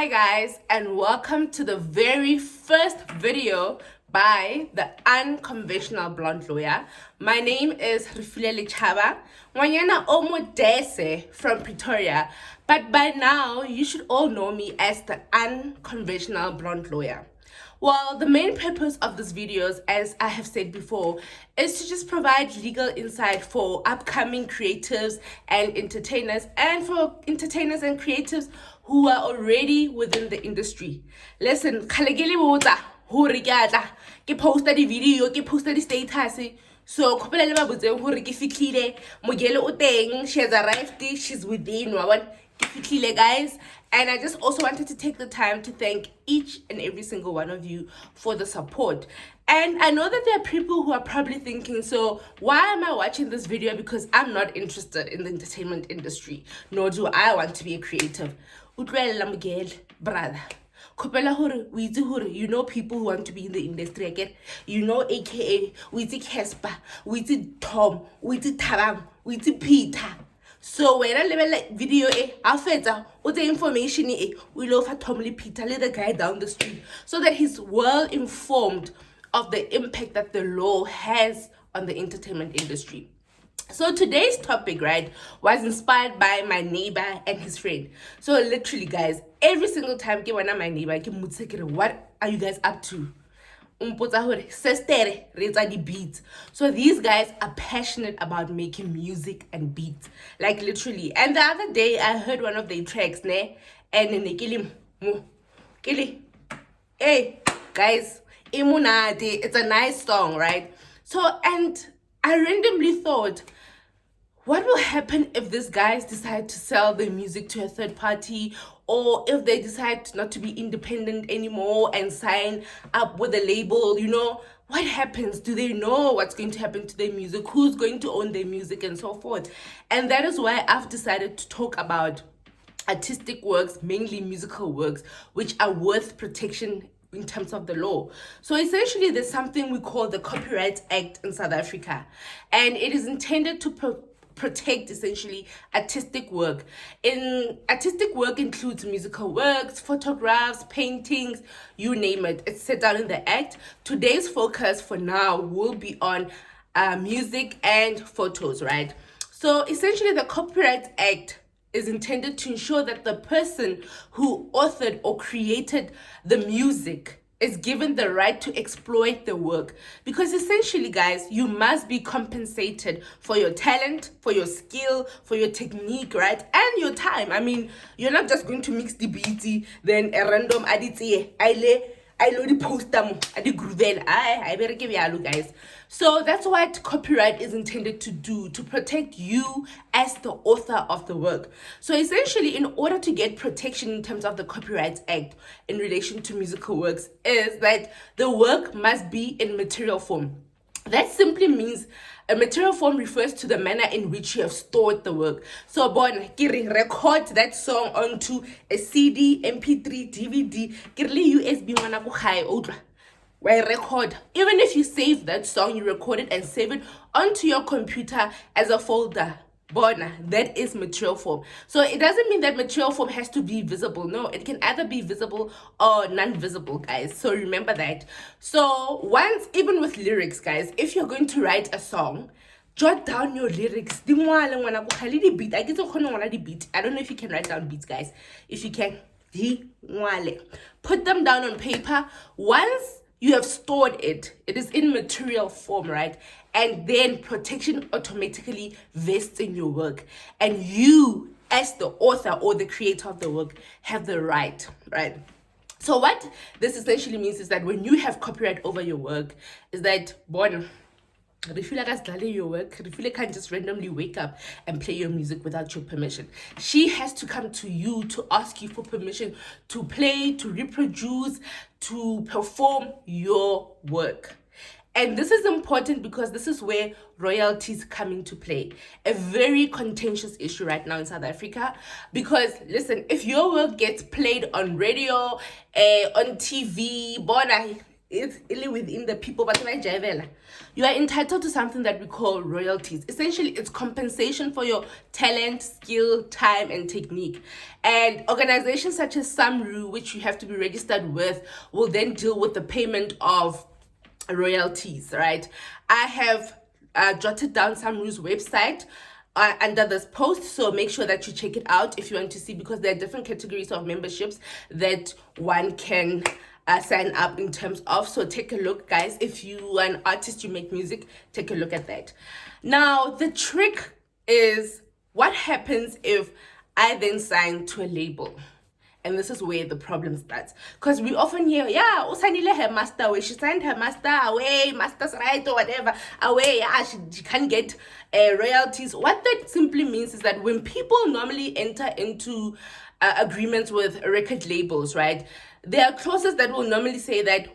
Hi guys, and welcome to the very first video by the unconventional blonde lawyer. My name is Rifile Lechaba, Wanyana Omodese from Pretoria, but by now you should all know me as the unconventional blonde lawyer. Well, the main purpose of this videos, as I have said before, is to just provide legal insight for upcoming creatives and entertainers, and for entertainers and creatives who are already within the industry. Listen, khalekele botsa hore ke atla ke posta di video, ke posta di status. So khopela le ba botseng hore ke fitlhile, mogele o teng, she has arrived, she's within, wa bona ke fitlhile guys. And I just also wanted to take the time to thank each and every single one of you for the support. And I know that there are people who are probably thinking, so why am I watching this video? Because I'm not interested in the entertainment industry, nor do I want to be a creative. Utlwela Miguel, brother. Kopela hore o itse hore you know people who want to be in the industry again. You know AKA, o itse Casper, o itse Tom, o itse Thabang, o itse Peter. So when I level video after all the information we love for Tom Lee Peter, the guy down the street, so that he's well informed of the impact that the law has on the entertainment industry. So today's topic, right, was inspired by my neighbor and his friend. So literally, guys, every single time my neighbor, what are you guys up to? Beats. So these guys are passionate about making music and beats, like literally. And the other day I heard one of their tracks, and hey guys, it's a nice song, right? So, and I randomly thought, what will happen if these guys decide to sell their music to a third party, or if they decide not to be independent anymore and sign up with a label? What happens? Do they know what's going to happen to their music? Who's going to own their music and so forth? And that is why I've decided to talk about artistic works, mainly musical works, which are worth protection in terms of the law. So essentially there's something we call the Copyright Act in South Africa, and it is intended to protect essentially artistic work. Artistic work includes musical works, photographs, paintings, you name it. It's set down in the act. Today's focus for now will be on music and photos, right? So essentially the Copyright Act is intended to ensure that the person who authored or created the music is given the right to exploit the work. Because essentially, guys, you must be compensated for your talent, for your skill, for your technique, right? And your time. I mean, you're not just going to mix the beats, then a random aditye, I know the poster, I bereke byalo, guys. So that's what copyright is intended to do, to protect you as the author of the work. So essentially, in order to get protection in terms of the Copyright Act in relation to musical works, is that the work must be in material form. That simply means a material form refers to the manner in which you have stored the work. So, record that song onto a CD, MP3, DVD, USB, why record. Even if you save that song, you record it and save it onto your computer as a folder. That is material form. So it doesn't mean that material form has to be visible. No, it can either be visible or non-visible, guys. So remember that. So once, even with lyrics, guys, if you're going to write a song, jot down your lyrics. I don't know if you can write down beats, guys. If you can, put them down on paper. Once you have stored it, it is in material form, right? And then protection automatically vests in your work. And you, as the author or the creator of the work, have the right? So what this essentially means is that when you have copyright over your work, is that, Rifila your work. Rifila can't just randomly wake up and play your music without your permission. She has to come to you to ask you for permission to play, to reproduce, to perform your work. And this is important because this is where royalties come into play. A very contentious issue right now in South Africa. Because listen, if your work gets played on radio, on TV, it's really within the people, but you are entitled to something that we call royalties. Essentially, it's compensation for your talent, skill, time, and technique. And organizations such as Samru, which you have to be registered with, will then deal with the payment of royalties, right? I have jotted down Samru's website under this post, so make sure that you check it out if you want to see, because there are different categories of memberships that one can sign up in terms of. So take a look, guys. If you are an artist, you make music, take a look at that. Now the trick is, what happens if I then sign to a label? And this is where the problem starts, because we often hear, yeah, usanile her master away, she signed her master away, master's right or whatever away, yeah, she can't get royalties. What that simply means is that when people normally enter into agreements with record labels, right, there are clauses that will normally say that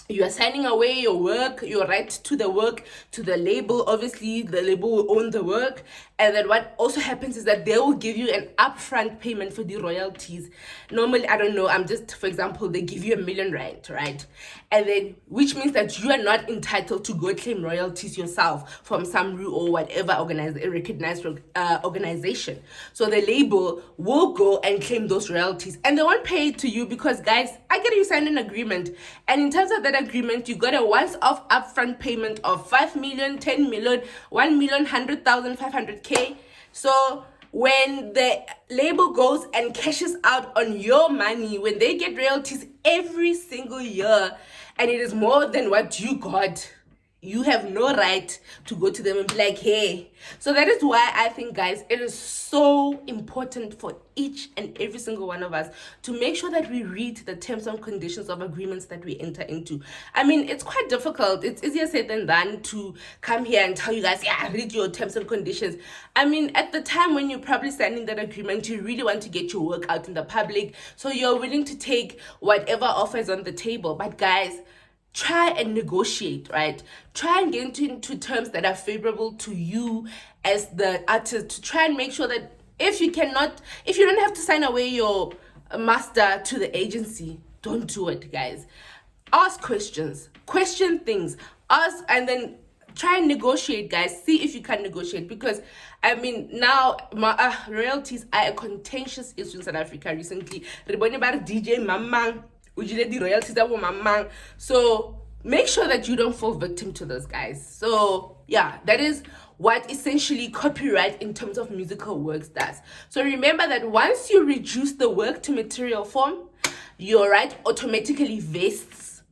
you are signing away your work, your right to the work, to the label. Obviously, the label will own the work. And then what also happens is that they will give you an upfront payment for the royalties. Normally, I don't know, for example, they give you R1 million, right? And then, which means that you are not entitled to go claim royalties yourself from Samru or whatever recognized organization. So the label will go and claim those royalties, and they won't pay it to you, because, guys, I get you signed an agreement. And in terms of that agreement, you got a once-off upfront payment of 5 million, 10 million, 1 million, 100,000, 500K. So when the label goes and cashes out on your money, when they get royalties every single year, and it is more than what you got, you have no right to go to them and be like, hey. So that is why I think, guys, it is so important for each and every single one of us to make sure that we read the terms and conditions of agreements that we enter into. I mean, it's quite difficult. It's easier said than done to come here and tell you guys, yeah, read your terms and conditions. I mean, at the time when you're probably signing that agreement, you really want to get your work out in the public. So you're willing to take whatever offer is on the table. But guys, try and negotiate, right? Try and get into terms that are favorable to you as the artist, to try and make sure that if you don't have to sign away your master to the agency, don't do it, guys. Ask questions, question things, ask, and then try and negotiate, guys. See if you can negotiate, because I mean, now royalties are a contentious issue in South Africa recently. DJ Mamang, so make sure that you don't fall victim to those guys. So yeah, that is what essentially copyright in terms of musical works does. So remember that once you reduce the work to material form, your right automatically vests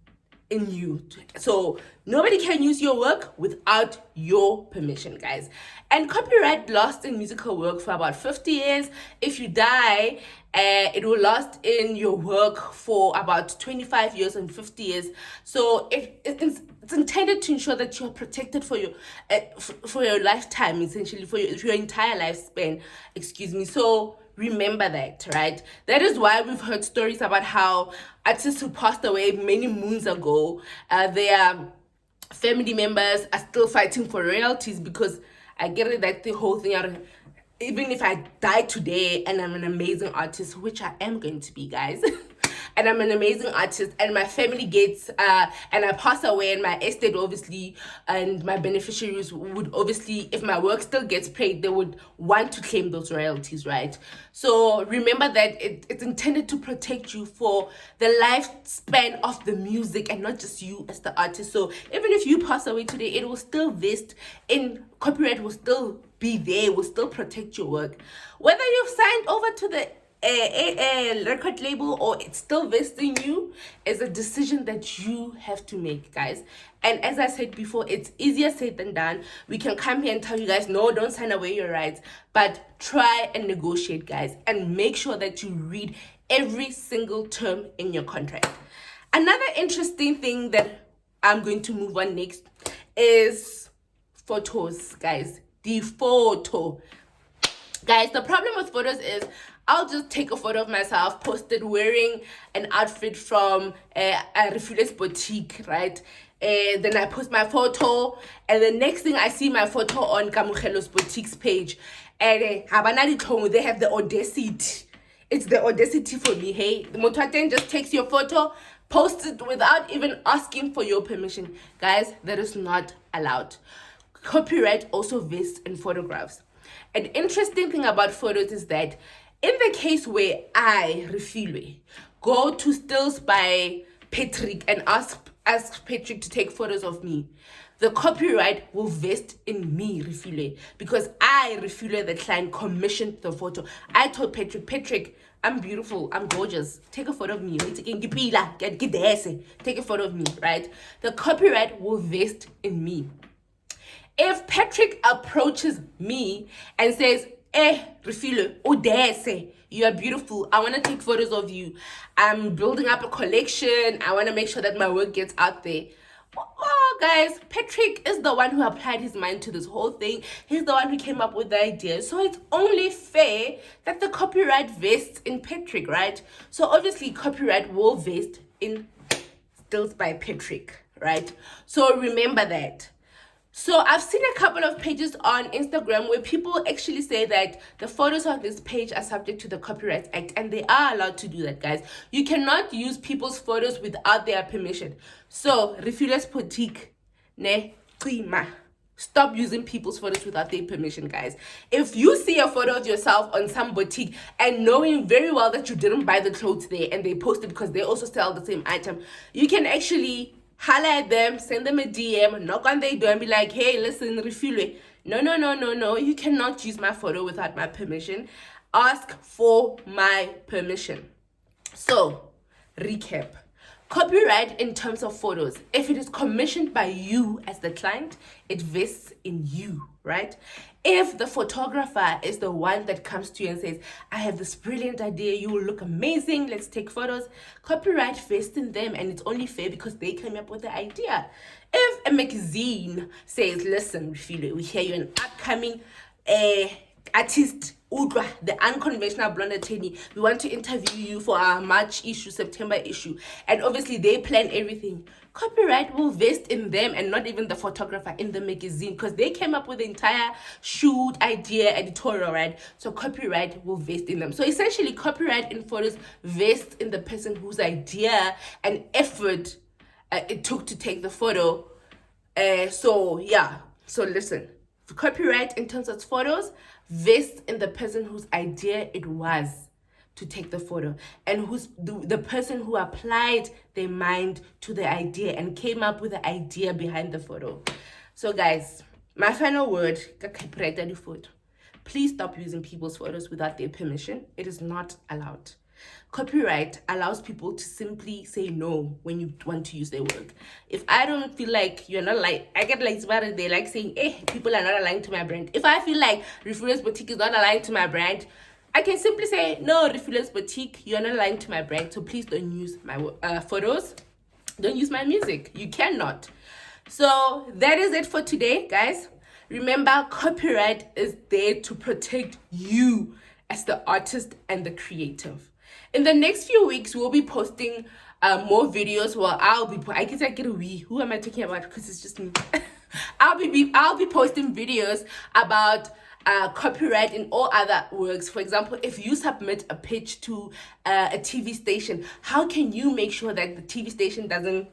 in you. So nobody can use your work without your permission, guys. And copyright lasts in musical work for about 50 years. If you die, it will last in your work for about 25 years and 50 years. So it's intended to ensure that you're protected for your lifetime, essentially, for your entire lifespan, excuse me. So remember that, right? That is why we've heard stories about how artists who passed away many moons ago, their family members are still fighting for royalties, because I get it that the whole thing, even if I die today and I'm an amazing artist, which I am going to be, guys, and I'm an amazing artist, and my family gets, and I pass away, and my estate obviously, and my beneficiaries would obviously, if my work still gets paid, they would want to claim those royalties, right? So remember that it's intended to protect you for the lifespan of the music, and not just you as the artist. So even if you pass away today, it will still vest in copyright, will still be there, will still protect your work. Whether you've signed over to the a record label or it's still vesting you, is a decision that you have to make, guys. And as I said before, it's easier said than done. We can come here and tell you guys, no, don't sign away your rights, but try and negotiate, guys, and make sure that you read every single term in your contract. Another interesting thing that I'm going to move on next is photos, guys. The photo, guys, the problem with photos is I'll just take a photo of myself, post it wearing an outfit from a Refules boutique, right? Then I post my photo, and the next thing I see my photo on Kamugelo's boutique's page, and they have the audacity. It's the audacity for me, hey? The Motwaten just takes your photo, post it without even asking for your permission. Guys, that is not allowed. Copyright also vests in photographs. An interesting thing about photos is that in the case where I, Refilwe, go to Stills by Patrick and ask Patrick to take photos of me, the copyright will vest in me, Refilwe, because I, Refilwe, the client, commissioned the photo. I told Patrick, I'm beautiful, I'm gorgeous. Take a photo of me. Take a photo of me, right? The copyright will vest in me. If Patrick approaches me and says, Refilwe, Odese, you are beautiful, I want to take photos of you, I'm building up a collection, I want to make sure that my work gets out there. Oh, guys, Patrick is the one who applied his mind to this whole thing. He's the one who came up with the idea. So it's only fair that the copyright vests in Patrick, right? So obviously copyright will vest in Stills by Patrick, right? So remember that. So I've seen a couple of pages on Instagram where people actually say that the photos on this page are subject to the Copyright Act, and they are allowed to do that, guys. You cannot use people's photos without their permission. So Refilwe's boutique, ne, prima. Stop using people's photos without their permission, guys. If you see a photo of yourself on some boutique and knowing very well that you didn't buy the clothes there and they posted because they also sell the same item, you can actually holla at them, send them a DM, knock on their door and be like, hey, listen, Refilwe, no, you cannot use my photo without my permission. Ask for my permission. So, recap. Copyright in terms of photos, if it is commissioned by you as the client, it vests in you, right? If the photographer is the one that comes to you and says, I have this brilliant idea, you will look amazing, let's take photos, copyright vests in them, and it's only fair because they came up with the idea. If a magazine says, listen, Refilwe, we hear you're an upcoming artist, Udra, the unconventional blonde attorney, we want to interview you for our March issue, September issue, and obviously they plan everything, copyright will vest in them and not even the photographer in the magazine, because they came up with the entire shoot idea, editorial, right? So copyright will vest in them. So essentially copyright in photos vests in the person whose idea and effort it took to take the photo. So listen, copyright in terms of photos vests in the person whose idea it was to take the photo, and who's the person who applied their mind to the idea and came up with the idea behind the photo. So guys, my final word, please stop using people's photos without their permission. It is not allowed. Copyright allows people to simply say no when you want to use their work. If I don't feel like you're not like, I get like they like saying, people are not aligned to my brand. If I feel like Refilwe's boutique is not aligned to my brand, I can simply say, no, Refilwe's boutique, you're not aligned to my brand, so please don't use my photos, don't use my music. You cannot. So that is it for today, guys. Remember, copyright is there to protect you as the artist and the creative. In the next few weeks, we'll be posting more videos. Well, I guess I get a we. Who am I talking about? Because it's just me. I'll be posting videos about copyright in all other works. For example, if you submit a pitch to a TV station, how can you make sure that the TV station doesn't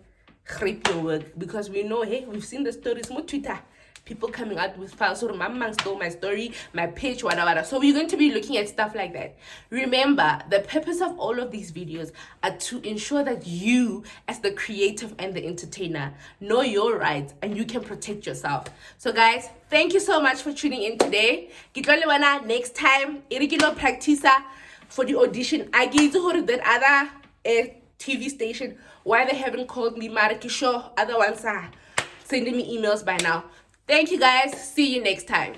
rape your work? Because we know, hey, we've seen the stories on Twitter. People coming out with files, so Mama stole my story, my pitch, whatever. So we're going to be looking at stuff like that. Remember, the purpose of all of these videos are to ensure that you, as the creative and the entertainer, know your rights and you can protect yourself. So guys, thank you so much for tuning in today. Next time, practice for the audition. I gave that other TV station, why they haven't called me, Marakisho, other ones are sending me emails by now. Thank you guys. See you next time.